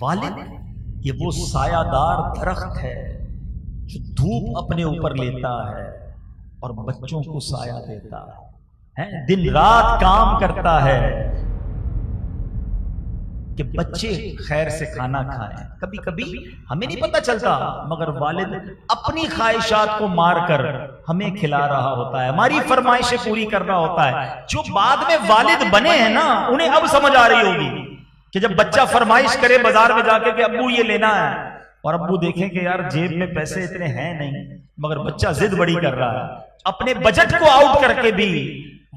والد یہ وہ سایہ دار درخت ہے جو دھوپ اپنے اوپر لیتا ہے اور بچوں کو سایہ دیتا ہے، دن رات کام کرتا ہے کہ بچے خیر سے کھانا کھائیں۔ کبھی کبھی ہمیں نہیں پتہ چلتا مگر والد اپنی خواہشات کو مار کر ہمیں کھلا رہا ہوتا ہے، ہماری فرمائشیں پوری کر رہا ہوتا ہے۔ جو بعد میں والد بنے ہیں نا انہیں اب سمجھ آ رہی ہوگی کہ جب بچہ فرمائش کرے بازار میں جا کے کہ ابو یہ لینا ہے، اور ابو دیکھیں کہ یار جیب میں پیسے اتنے ہیں نہیں مگر بچہ ضد بڑی کر رہا ہے، اپنے بجٹ کو آؤٹ کر کے بھی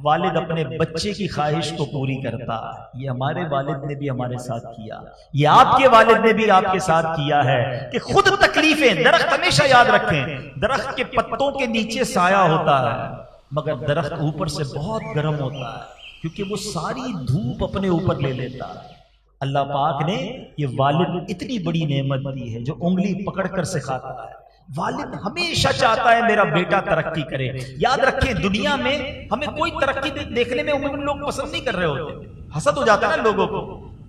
والد اپنے بچے کی خواہش کو پوری کرتا ہے۔ یہ ہمارے والد نے بھی ہمارے ساتھ کیا، یہ آپ کے والد نے بھی آپ کے ساتھ کیا ہے کہ خود تکلیفیں۔ درخت ہمیشہ یاد رکھیں، درخت کے پتوں کے نیچے سایہ ہوتا ہے مگر درخت اوپر سے بہت گرم ہوتا ہے کیونکہ وہ ساری دھوپ اپنے اوپر لے لیتا ہے۔ اللہ پاک نے یہ والد اتنی بڑی نعمت دی ہے جو انگلی پکڑ کر سکھاتا ہے۔ والد ہمیشہ چاہتا ہے میرا بیٹا ترقی کرے۔ یاد رکھیں دنیا میں ہمیں کوئی ترقی دیکھنے میں عموماً لوگ پسند نہیں کر رہے ہوتے، حسد ہو جاتا ہے نا لوگوں کو،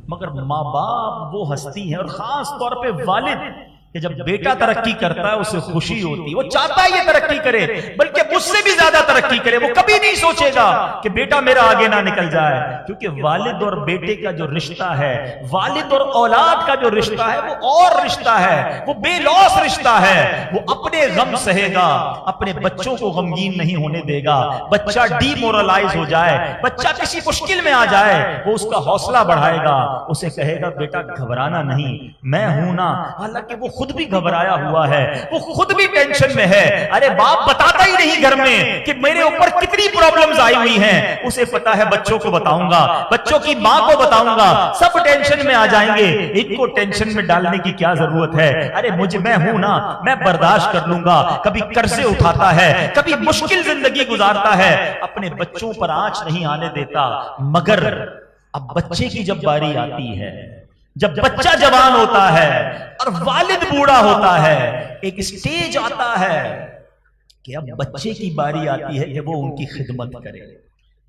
مگر ماں باپ وہ ہستی ہیں، اور خاص طور پہ والد کہ جب بیٹا ترقی کرتا ہے اسے خوشی ہوتی ہے، وہ چاہتا ہے یہ ترقی کرے بلکہ مجھ سے بھی زیادہ ترقی کرے۔ وہ کبھی نہیں سوچے گا کہ بیٹا میرا آگے نہ نکل جائے، کیونکہ والد اور بیٹے کا جو رشتہ ہے، والد اور اولاد کا جو رشتہ ہے وہ اور رشتہ ہے، وہ بے لوث رشتہ ہے۔ وہ اپنے غم سہے گا، اپنے بچوں کو غمگین نہیں ہونے دے گا۔ بچہ ڈی مورلائز ہو جائے، بچہ کسی مشکل میں آ جائے، وہ اس کا حوصلہ بڑھائے گا، اسے کہے گا بیٹا گھبرانا نہیں، میں ہوں نا۔ حالانکہ وہ خود بھی گھبرایا ہوا ہے، وہ خود بھی ٹینشن میں ہے۔ ارے باپ بتاتا ہی نہیں گھر میں کہ میرے اوپر کتنی پرابلمز آئی ہوئی ہیں، اسے پتا ہے بچوں کو بتاؤں گا، بچوں کی ماں کو بتاؤں گا، سب ٹینشن میں آ جائیں گے، ان کو ٹینشن میں ڈالنے کی کیا ضرورت ہے؟ ارے میں ہوں نا، میں برداشت کر لوں گا۔ کبھی قرضے اٹھاتا ہے، کبھی مشکل زندگی گزارتا ہے، اپنے بچوں پر آنچ نہیں آنے دیتا، مگر اب بچے کی جب باری آتی ہے، جب بچہ جوان ہوتا ہے اور والد بوڑھا ہوتا ہے، ایک سٹیج آتا ہے کہ اب بچے کی باری آتی ہے کہ وہ ان کی خدمت کرے۔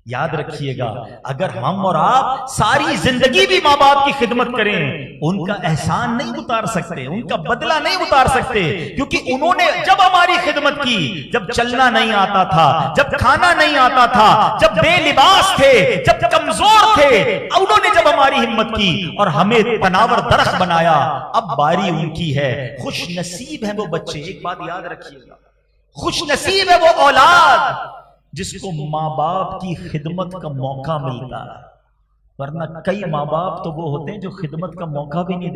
یاد رکھیے گا اگر ہم اور آپ ساری زندگی بھی ماں باپ کی خدمت کریں، ان کا احسان نہیں اتار سکتے، ان کا بدلہ نہیں اتار سکتے، کیونکہ انہوں نے جب ہماری خدمت کی، جب چلنا نہیں آتا تھا، جب کھانا نہیں آتا تھا، جب بے لباس تھے، جب کمزور تھے، انہوں نے جب ہماری ہمت کی اور ہمیں تناور درخت بنایا، اب باری ان کی ہے۔ خوش نصیب ہیں وہ بچے، ایک بات یاد رکھیے گا، خوش نصیب ہے وہ اولاد جس کو ماں باپ کی خدمت کا موقع ملتا ہے، ورنہ کئی ماں باپ تو وہ ہوتے ہیں جو خدمت کا موقع بھی نہیں دیتے۔